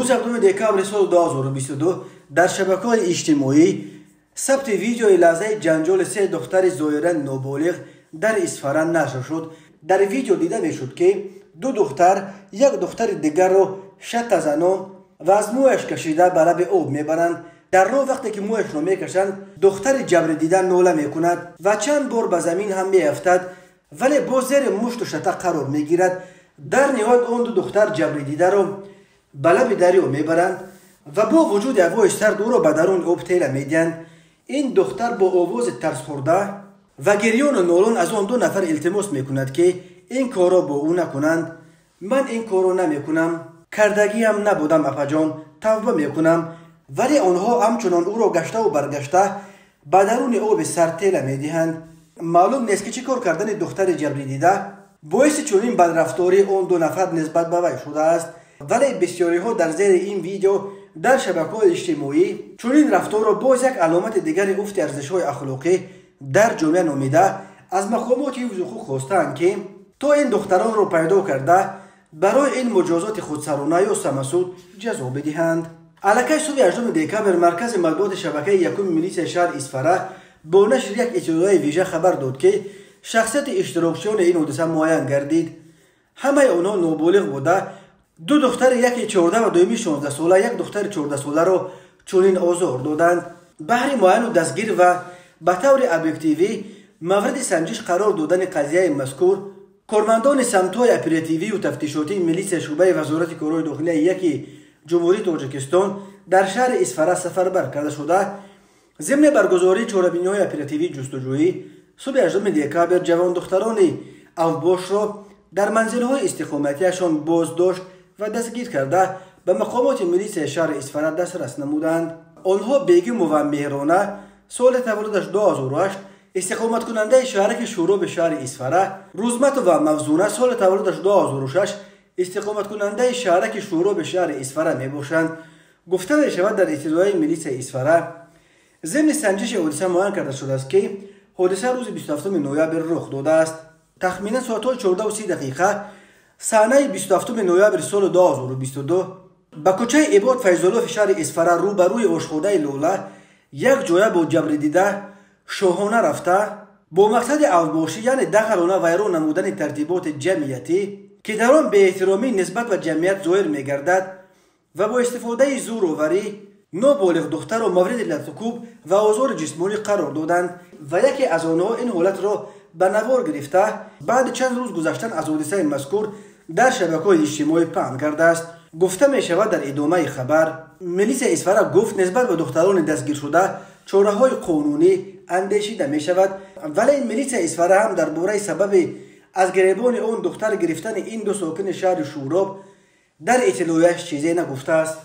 روز 7 دکامبر سال 2022 در شبکه‌های اجتماعی ثبت ویدیوی لحظه جنجال سه دختر ظاهراً نابالغ در اصفهان نشر شد. در ویدیو دیده میشد که دو دختر یک دختر دیگر را شط زنان و از مویش کشیده به لب آب میبرند. در راه وقتی که مویش را میکشند دختر جبر دیده ناله میکند و چند بار به زمین هم میافتد، ولی باز زیر مشت و شطق قرار میگیرد. در نهایت آن دو دختر جبر دیده را به لب دریا میبرند و با وجود هوای سرد او را به درون آب تیله میدهند. این دختر با آواز ترس خورده و گریان و نالان از آن دو نفر التماس میکند که این کار را با او نکنند. من این کار را نمیکنم، کردگی هم نبودم اپا، توبه میکنم. ولی آنها همچنان او را گشته و برگشته به درون آب سرد تیله میدهند. معلوم نیست که چه کار کردن دختر جبری دیده باعث چنین بدرفتاری آن دو نفر نسبت به وی شده است. ولی بسیاری ها در زیر این ویدیو در شبکه‌های اجتماعی چنین رفتار را باز یک علامت دیگر افت ارزش‌های اخلاقی در جامعه نامیده از مقامات حفظ حقوق خواستند که تا این دختران را پیدا کرده برای این مجازات خودسرانه یا سمسود جزا بدهند. الکی صبح 8 دکامبر مرکز مطبوعات شبکه یکم میلیس شهر اصفهان با نشر یک اطلاع ویژه خبر داد که شخصیت اشتراکچیان این حادثه معین گردید. همه آنها نابالغ بوده. دو دختر، یکی 14 و دومی 16 ساله، یک دختر 14 ساله را چنین آزار دادند. بهر معین و دستگیر و به طور ابجکتیوی مورد سنجش قرار دادن قضیه مذکور، کارمندان سمت‌های اپراتیوی و تفتیشاتی میلیس شعبه وزارت کارهای داخلی یکی جمهوری تاجیکستان در شهر اصفهان سفربر کرده شده. ضمن برگزاری چهاربینی‌های اپراتیوی جستجویی صبح 8 دکامبر جوان دختران اوباش را در منزل‌های استقامتیشان بازداشت و دستگیر کرده به مقامات میلیس شهر اصفهان دسترس نمودند. آنها بیگم و مهرانه سال تولدش 2008 استقامت کننده شهرک شورا به شهر اصفهان، روزمت و موزونه سال تولدش 2006 استقامت کننده شهرک شورا به شهر اصفهان می باشند. گفته می شود در اطلاع میلیس اصفهان ضمن سنجش حادثه معین کرده شده است که حادثه روز 27 نوامبر رخ داده است. تخمینا ساعت 14:30 سحنه 27 نوامبر سال 2022 با کوچه عباد فیض‌الله شهر اصفهان روبروی آشخوده لوله یک جایه با جبر دیده شاهانه رفته با مقصد اوباشی یعنی دخلانه ویران نمودن ترتیبات جمعیتی که در آن بی احترامی نسبت به جمعیت ظاهر می‌گردد و با استفاده زورآوری نابالغ دختر را مورد لطکوب و آزار جسمانی قرار دادند و یکی از آنها این حالت را به نوار گرفته بعد چند روز گذشتن از حادثه مذکور در شبکه‌های اجتماعی پهن کرده است. گفته می شود در ادامه خبر میلیس اصفهان گفت نسبت به دختران دستگیر شده چاره‌های قانونی اندیشیده می شود، ولی این میلیس اصفهان هم درباره سبب از گریبان اون دختر گرفتن این دو ساکن شهر شوراب در اطلاعش چیزی نگفته است.